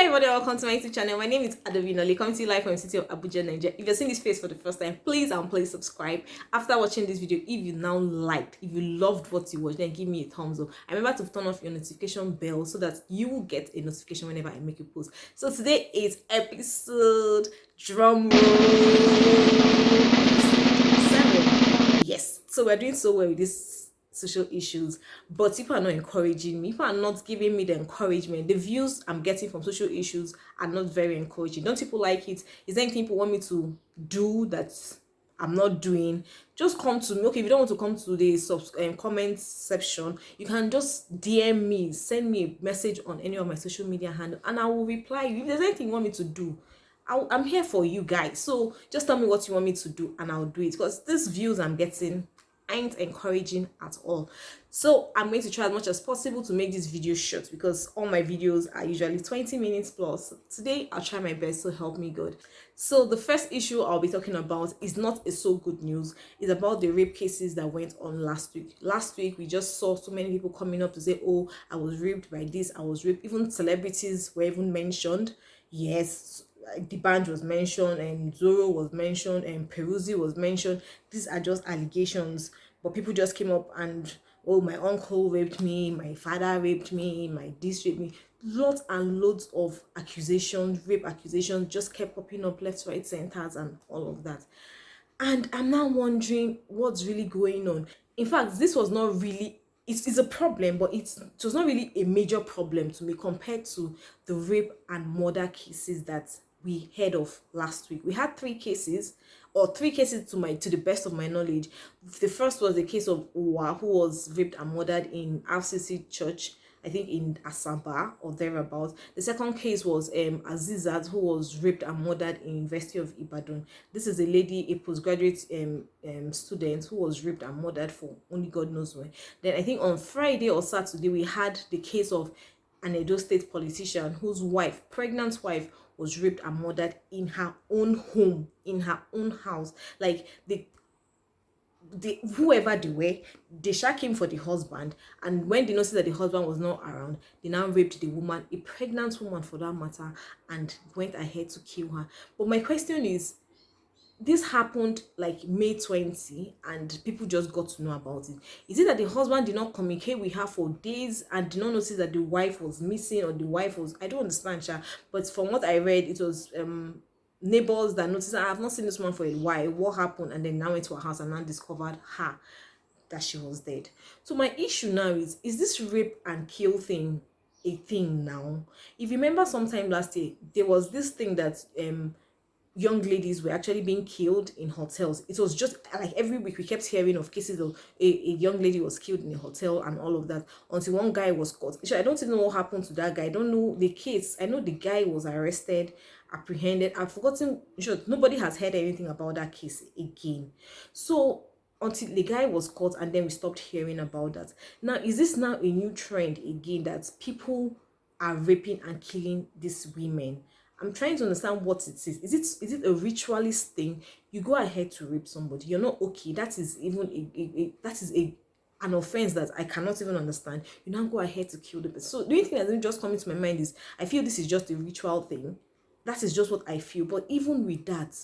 everybody, welcome to my YouTube channel. My name is Bbnaija, coming to you live from the city of Abuja, Nigeria. If you're seeing this face for the first time, please subscribe. After watching this video, if you now liked, if you loved what you watched, then give me a thumbs up. Remember to turn off your notification bell so that you will get a notification whenever I make a post. So today is episode drum roll 7. Yes, so we're doing so well with this social issues, but people are not encouraging me. People are not giving me the encouragement. The views I'm getting from social issues are not very encouraging. Don't people like it? Is there anything people want me to do that I'm not doing? Just come to me. Okay, if you don't want to come to the comment section, you can just DM me, send me a message on any of my social media handle, and I will reply you. If there's anything you want me to do, I'm here for you guys. So just tell me what you want me to do and I'll do it, because these views I'm getting ain't encouraging at all. So I'm going to try as much as possible to make this video short, because all my videos are usually 20 minutes plus. Today I'll try my best, so help me God. So the first issue I'll be talking about is not a so good news. It's about the rape cases that went on last week. Last week we just saw so many people coming up to say, oh, I was raped by this, I was raped. Even celebrities were even mentioned. Yes, the band was mentioned, and Zoro was mentioned, and Peruzzi was mentioned. These are just allegations, but people just came up and, oh, my uncle raped me, my father raped me, my this raped me. Lots and loads of accusations, rape accusations, just kept popping up left, right, centers, and all of that. And I'm now wondering what's really going on. In fact, this was not really, it's a problem, but it was not really a major problem to me compared to the rape and murder cases that we heard of last week. We had three cases to the best of my knowledge. The first was the case of Uwa, who was raped and murdered in RCC Church, I think in Asaba or thereabouts. The second case was Azizat, who was raped and murdered in University of Ibadan. This is a lady, a postgraduate student who was raped and murdered for only God knows where. Then I think on Friday or Saturday we had the case of an Edo State politician whose wife, pregnant wife, was raped and murdered in her own home, in her own house. Like whoever they were, they shot him for the husband, and when they noticed that the husband was not around, they now raped the woman, a pregnant woman for that matter, and went ahead to kill her. But my question is, this happened like May 20 and people just got to know about it. Is it that the husband did not communicate with her for days and did not notice that the wife was missing, or the wife was, I don't understand, Sha. But from what I read, it was neighbors that noticed, I have not seen this woman for a while, what happened? And then now went to her house and now discovered her, that she was dead. So my issue now is this rape and kill thing a thing now? If you remember, sometime last year there was this thing that young ladies were actually being killed in hotels. It was just like every week we kept hearing of cases of a young lady was killed in a hotel and all of that, until one guy was caught. I don't even know what happened to that guy. I don't know the case. I know the guy was arrested, apprehended. I've forgotten. Sure, nobody has heard anything about that case again. So until the guy was caught, and then we stopped hearing about that. Now, is this now a new trend again, that people are raping and killing these women? I'm trying to understand what it is. Is it a ritualist thing? You go ahead to rape somebody, you're not okay. That is even an offense that I cannot even understand. You now go ahead to kill the person. So the only thing that just coming to my mind is, I feel this is just a ritual thing. That is just what I feel. But even with that,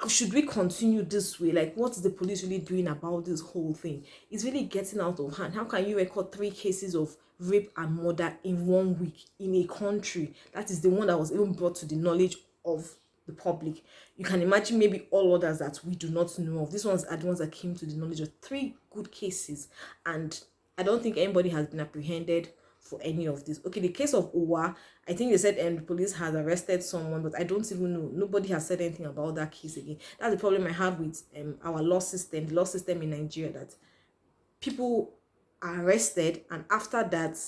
should we continue this way? Like, what's the police really doing about this whole thing? It's really getting out of hand. How can you record 3 cases of rape and murder in 1 week in a country that is the one that was even brought to the knowledge of the public? You can imagine maybe all others that we do not know of. These ones are the ones that came to the knowledge of. 3 good cases, and I don't think anybody has been apprehended for any of this. Okay, the case of Uwa, I think they said the police has arrested someone, but I don't even know. Nobody has said anything about that case again. That's the problem I have with our law system, the law system in Nigeria, that people are arrested and after that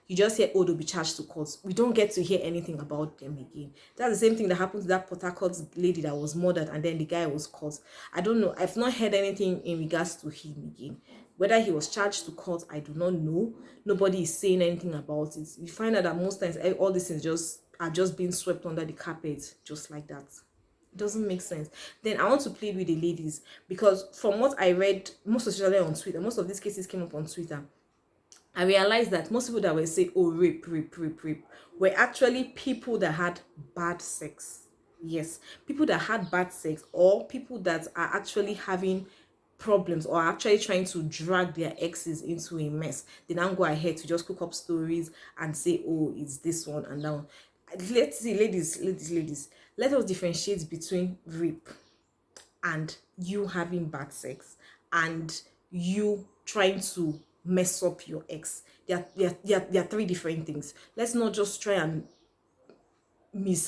you just hear, oh, they'll be charged to court. We don't get to hear anything about them again. That's the same thing that happened to that Port Harcourt lady that was murdered and then the guy was caught. I don't know. I've not heard anything in regards to him again. Whether he was charged to court, I do not know. Nobody is saying anything about it. You find out that most times all these things are just being swept under the carpet, just like that. It doesn't make sense. Then I want to plead with the ladies, because from what I read, most especially on Twitter, most of these cases came up on Twitter. I realized that most people that were saying, oh, rape, rape, rape, rape, were actually people that had bad sex. Yes, people that had bad sex, or people that are actually having problems, or actually trying to drag their exes into a mess. They now go ahead to just cook up stories and say, oh, it's this one and that one. Let's see, ladies, let us differentiate between rape and you having bad sex and you trying to mess up your ex. There are three different things. Let's not just try and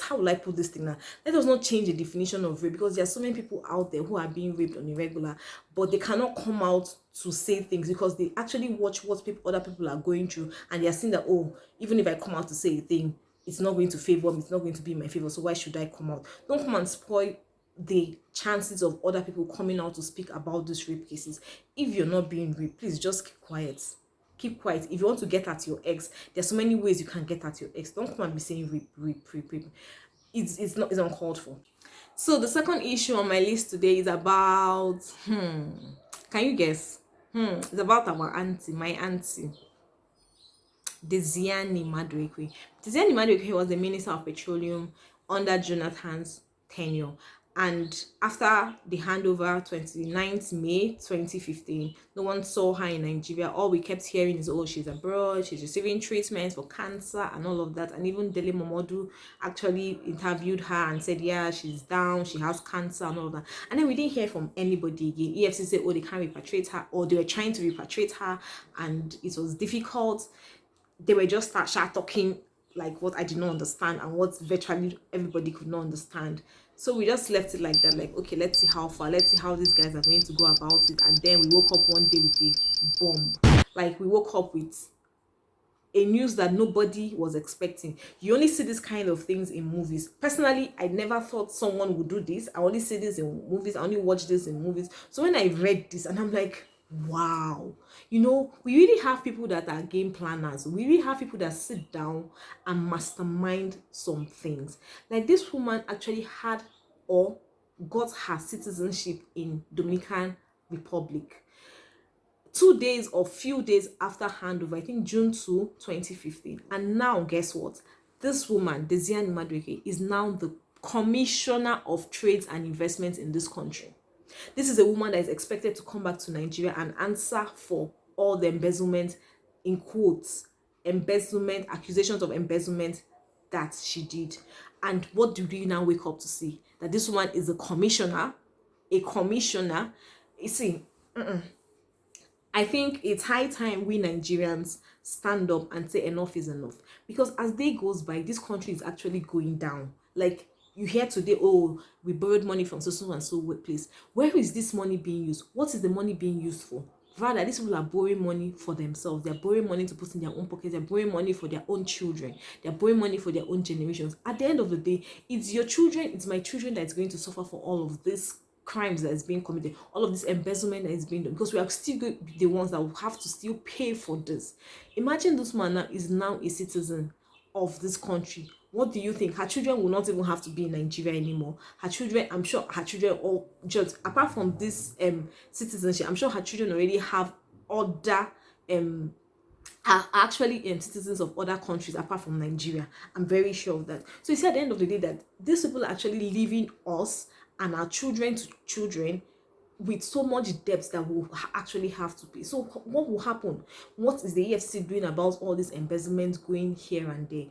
how will I put this thing now? Let us not change the definition of rape, because there are so many people out there who are being raped on a regular, but they cannot come out to say things because they actually watch what other people are going through, and they are seeing that, oh, even if I come out to say a thing, it's not going to favor me, it's not going to be in my favor, so why should I come out? Don't come and spoil the chances of other people coming out to speak about these rape cases. If you're not being raped, please just keep quiet. Keep quiet. If you want to get at your ex, there's so many ways you can get at your ex. Don't come and be saying rape, rape, rape, rape. It's uncalled for. So the second issue on my list today is about can you guess? It's about our auntie, my auntie, Diezani. Diezani was the Minister of Petroleum under Jonathan's tenure. And after the handover, 29th May 2015, no one saw her in Nigeria. All we kept hearing is, oh, she's abroad, she's receiving treatments for cancer and all of that. And even Dele Momodu actually interviewed her and said, yeah, she's down, she has cancer and all of that. And then we didn't hear from anybody again. EFC said, oh, they can't repatriate her, or they were trying to repatriate her and it was difficult. They were just start talking like what I did not understand and what virtually everybody could not understand. So we just left it like that, like, okay, let's see how far, let's see how these guys are going to go about it. And then we woke up one day with a bomb. Like, we woke up with a news that nobody was expecting. You only see this kind of things in movies. Personally, I never thought someone would do this. I only see this in movies. I only watch this in movies. So when I read this, and I'm like, wow, you know, we really have people that are game planners. We really have people that sit down and mastermind some things. Like, this woman actually had or got her citizenship in Dominican Republic 2 days or few days after handover, I think June 2, 2015. And now, guess what? This woman, Diezani, is now the Commissioner of Trades and Investments in this country. This is a woman that is expected to come back to Nigeria and answer for all the embezzlement, in quotes, embezzlement, accusations of embezzlement that she did. And what do we now wake up to see? That this woman is a commissioner. You see, I think it's high time we Nigerians stand up and say enough is enough. Because as day goes by, this country is actually going down. Like, you hear today, oh, we borrowed money from so and so place. Where is this money being used? What is the money being used for? Rather, these people are borrowing money for themselves. They're borrowing money to put in their own pockets. They're borrowing money for their own children. They're borrowing money for their own generations. At the end of the day, it's your children, it's my children that's going to suffer for all of this crimes that is being committed, all of this embezzlement that is being done, because we are still going to be the ones that will have to still pay for this. Imagine this man now is now a citizen of this country. What do you think? Her children will not even have to be in Nigeria anymore. Her children, I'm sure her children, all just apart from this citizenship, I'm sure her children already have other are actually citizens of other countries apart from Nigeria. I'm very sure of that. So you see, at the end of the day, that these people are actually leaving us and our children to children with so much debt that we'll actually have to pay. So what will happen? What is the EFCC doing about all this embezzlement going here and there?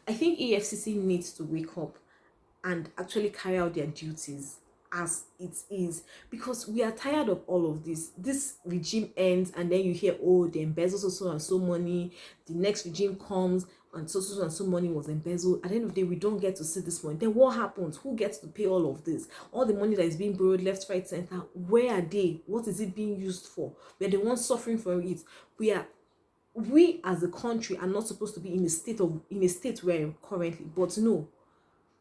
I think EFCC needs to wake up and actually carry out their duties as it is, because we are tired of all of this. This regime ends and then you hear, oh, they embezzle so and so money. The next regime comes and so and so money was embezzled. At the end of the day, we don't get to see this money. Then what happens? Who gets to pay all of this? All the money that is being borrowed left, right, center, where are they? What is it being used for? We're the ones suffering for it. We as a country are not supposed to be in a state we're in currently, but no,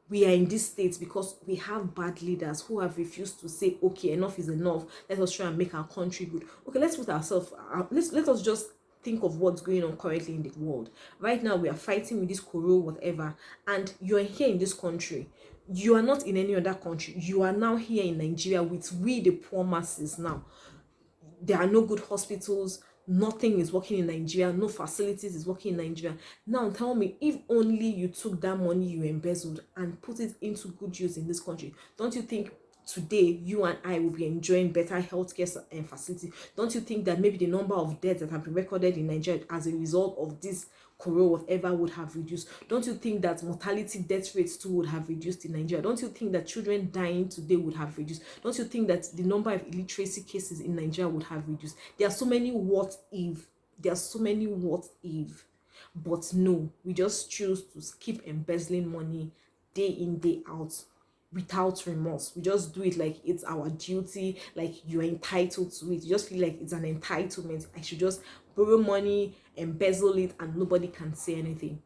we are in this state because we have bad leaders who have refused to say, okay, enough is enough. Let us try and make our country good. Okay, let's put ourselves. Let us just think of what's going on currently in the world. Right now, we are fighting with this corona, whatever, and you are here in this country. You are not in any other country. You are now here in Nigeria with we the poor masses now. There are no good hospitals. nothing is working in Nigeria, no facilities is working in Nigeria. Now tell me, if only you took that money you embezzled and put it into good use in this country, don't you think today you and I will be enjoying better healthcare and facility? Don't you think that maybe the number of deaths that have been recorded in Nigeria as a result of this corona whatever would have reduced? Don't you think that mortality death rates too would have reduced in Nigeria? Don't you think that children dying today would have reduced? Don't you think that the number of illiteracy cases in Nigeria would have reduced? There are so many what if. There are so many what if. But no, we just choose to keep embezzling money day in, day out, without remorse. We just do it like it's our duty, like you're entitled to it. You just feel like it's an entitlement. I should just borrow money, embezzle it, and nobody can say anything.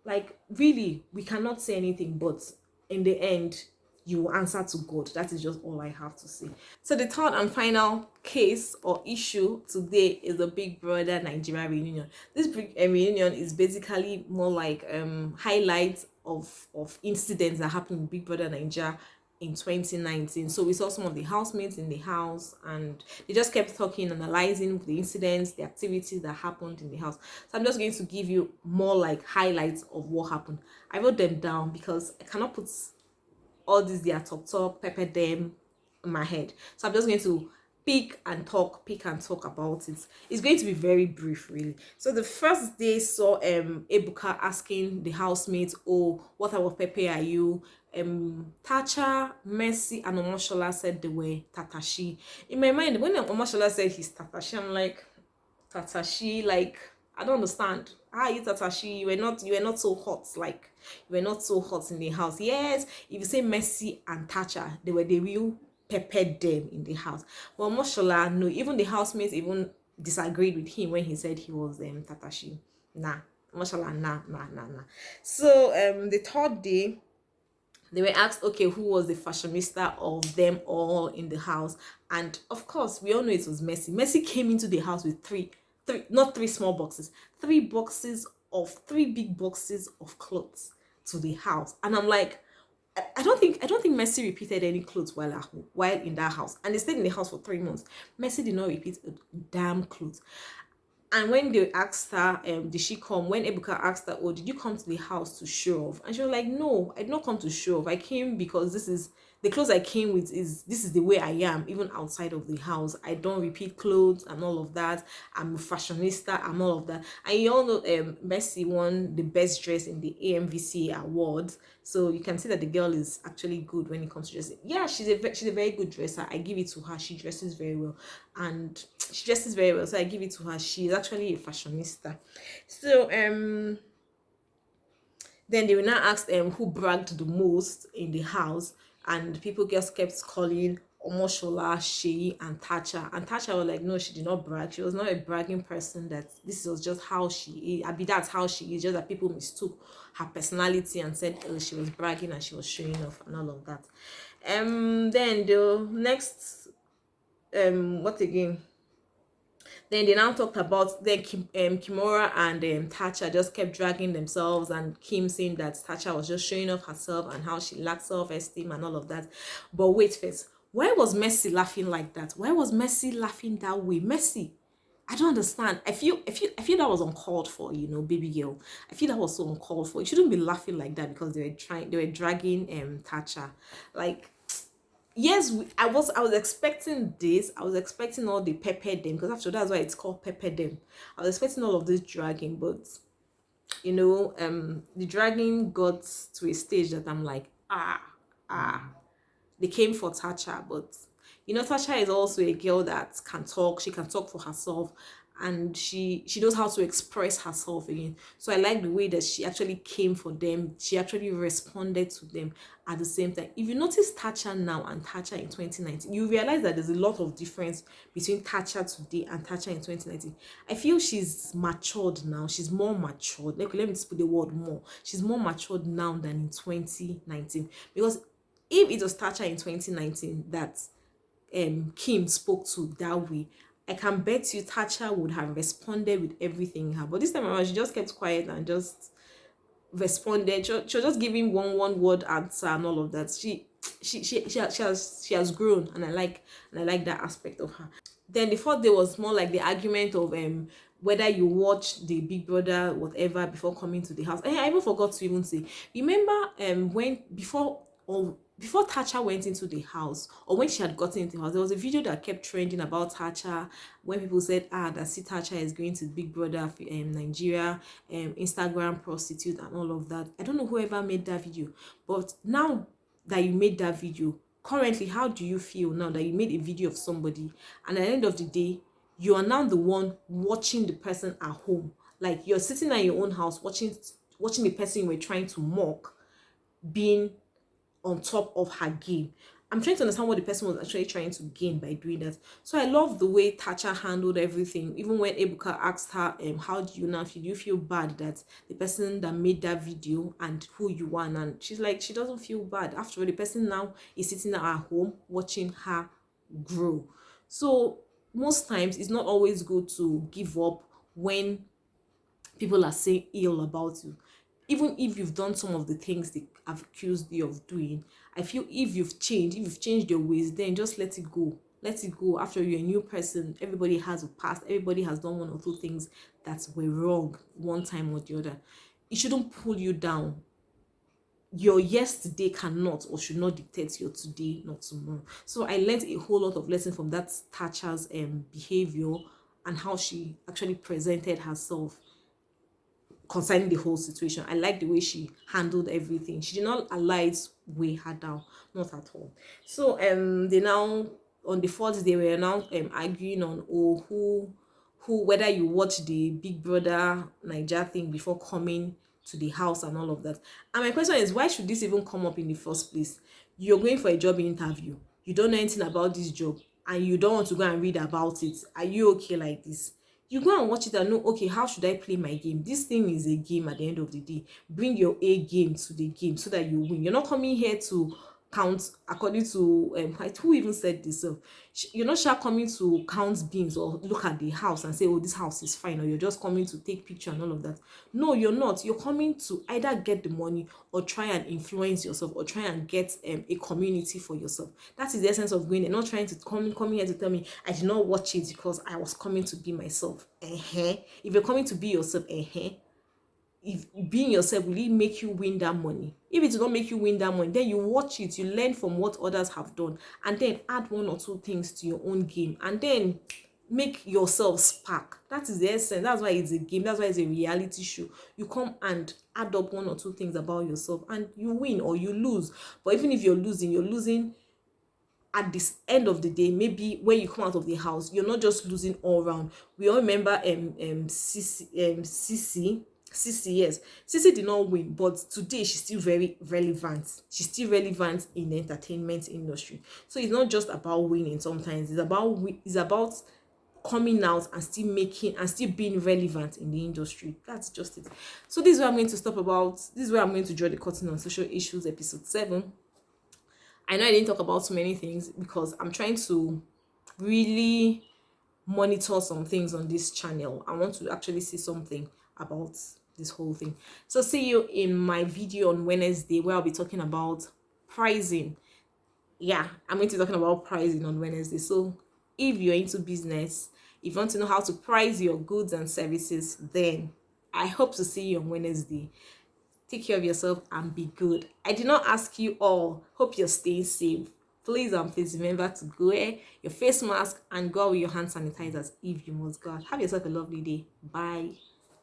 Like, really, we cannot say anything, but in the end, you will answer to God. That is just all I have to say. So the third and final case or issue today is the Big Brother Nigeria reunion. This reunion is basically more like highlights of incidents that happened in Big Brother Nigeria in 2019. So we saw some of the housemates in the house, and they just kept talking, analyzing the incidents, the activities that happened in the house. So I'm just going to give you more like highlights of what happened. I wrote them down because I cannot put all these their talk, pepper them in my head. So I'm just going to pick and talk about it. It's going to be very brief, really. So the first day saw Ebuka asking the housemates, oh, what type of pepper are you? Tacha, Mercy, and Omoshola said they were Tatashi. In my mind, when Omoshola said he's Tatashi, I'm like, Tatashi, like, I don't understand. You Tatashi, you were not so hot, like you were not so hot in the house. Yes, if you say Mercy and Tacha, they were the real peppered them in the house. But Moshola, no, even the housemates even disagreed with him when he said he was Tatashi. Nah, Moshola, nah. So the third day, they were asked, okay, who was the fashionista of them all in the house? And of course, we all know it was Mercy. Mercy came into the house with not three small boxes, three big boxes of clothes to the house. And I'm like, I don't think Mercy repeated any clothes while in that house. And they stayed in the house for 3 months. Mercy did not repeat a damn clothes. And when they asked her, did she come? When Ebuka asked her, oh, did you come to the house to show off? And she was like, no, I did not come to show off. I came because this is the clothes I came with. This is the way I am, even outside of the house. I don't repeat clothes and all of that. I'm a fashionista and all of that. And you all know Mercy won the best dress in the AMVC awards. So you can see that the girl is actually good when it comes to dressing. Yeah, she's a very good dresser. I give it to her. She dresses very well. And she dresses very well. So I give it to her. She's actually a fashionista. So then they will now ask who bragged the most in the house, and people just kept calling Omoshola, Sheyi, and Tacha. And Tacha was like, no, she did not brag. She was not a bragging person. That this was just how she is. That's how she is. Just that people mistook her personality and said, oh, she was bragging and she was showing off and all of that. Then the next what again? Then they now talked about then Kimora and Tacha just kept dragging themselves, and Kim saying that Tacha was just showing off herself and how she lacked self-esteem and all of that. But wait first, why was Mercy laughing like that? Why was Mercy laughing that way? Mercy, I don't understand. I feel that was uncalled for, baby girl. I feel that was so uncalled for. You shouldn't be laughing like that because they were dragging Tacha. Like, yes, I was expecting this. I was expecting all the pepper them, because after that's why it's called pepper them. I was expecting all of this dragging, but the dragging got to a stage that I'm like, they came for Tacha, but Tacha is also a girl that can talk. She can talk for herself, and she knows how to express herself again. So I like the way that she actually came for them. She actually responded to them at the same time. If you notice Tacha now and Tacha in 2019, you realize that there's a lot of difference between Tacha today and Tacha in 2019. I feel she's matured now. She's more matured. Let me just put the word more. She's more matured now than in 2019. Because if it was Tacha in 2019 that Kim spoke to that way, I can bet you Tacha would have responded with everything in her. But this time around, she just kept quiet and just responded. She was just giving one word answer and all of that. She has grown, and I like that aspect of her. Then the fourth day was more like the argument of whether you watch the Big Brother whatever before coming to the house. I even forgot to even say, remember when before Thatcher went into the house, or when she had gotten into the house, there was a video that kept trending about Thatcher, when people said, that see Thatcher is going to Big Brother Nigeria, Instagram prostitute and all of that. I don't know whoever made that video, but now that you made that video, currently, how do you feel now that you made a video of somebody, and at the end of the day, you are now the one watching the person at home? Like, you're sitting at your own house watching the person you were trying to mock being on top of her game. I'm trying to understand what the person was actually trying to gain by doing that. So I love the way Thatcher handled everything. Even when Ebuka asked her, how do you now feel? Do you feel bad that the person that made that video and who you are? And she's like, she doesn't feel bad. After all, the person now is sitting at her home watching her grow. So most times it's not always good to give up when people are saying ill about you. Even if you've done some of the things they have accused you of doing, I feel if you've changed your ways, then just let it go. Let it go. After you're a new person, everybody has a past. Everybody has done one or two things that were wrong one time or the other. It shouldn't pull you down. Your yesterday cannot or should not dictate your today, not tomorrow. So I learned a whole lot of lessons from that Thatcher's behavior and how she actually presented herself concerning the whole situation. I like the way she handled everything. She did not allow it weigh her down, not at all. So they now, on the fourth day, were now arguing on who whether you watch the Big Brother Nigeria thing before coming to the house and all of that. And my question is, why should this even come up in the first place? You're going for a job interview, you don't know anything about this job, and you don't want to go and read about it. Are you okay like this? You go and watch it and know, okay, how should I play my game? This thing is a game at the end of the day. Bring your A game to the game so that you win. You're not coming here to count according to who even said this. You're not coming to count beans or look at the house and say, oh, this house is fine, or you're just coming to take picture and all of that. No, you're not. You're coming to either get the money or try and influence yourself or try and get a community for yourself. That is the essence of going. They're not trying to come here to tell me I did not watch it because I was coming to be myself. If you're coming to be yourself, if being yourself, will it make you win that money? If it will not make you win that money, then you watch it, you learn from what others have done, and then add one or two things to your own game, and then make yourself spark. That is the essence. That's why it's a game. That's why it's a reality show. You come and add up one or two things about yourself, and you win or you lose. But even if you're losing at this end of the day. Maybe when you come out of the house, you're not just losing all around. We all remember Sissy, yes. Sissy did not win, but today she's still very relevant. She's still relevant in the entertainment industry. So it's not just about winning sometimes. It's about coming out and still making and still being relevant in the industry. That's just it. So this is where I'm going to stop about. This is where I'm going to draw the curtain on social issues, episode 7. I know I didn't talk about so many things because I'm trying to really monitor some things on this channel. I want to actually see something about this whole thing. So see you in my video on Wednesday where I'll be talking about pricing. Yeah, I'm going to be talking about pricing on Wednesday. So if you're into business, if you want to know how to price your goods and services, then I hope to see you on Wednesday. Take care of yourself and be good. I did not ask you all. Hope you're staying safe. Please remember to wear your face mask and go with your hand sanitizers if you must go out. Have yourself a lovely day. Bye.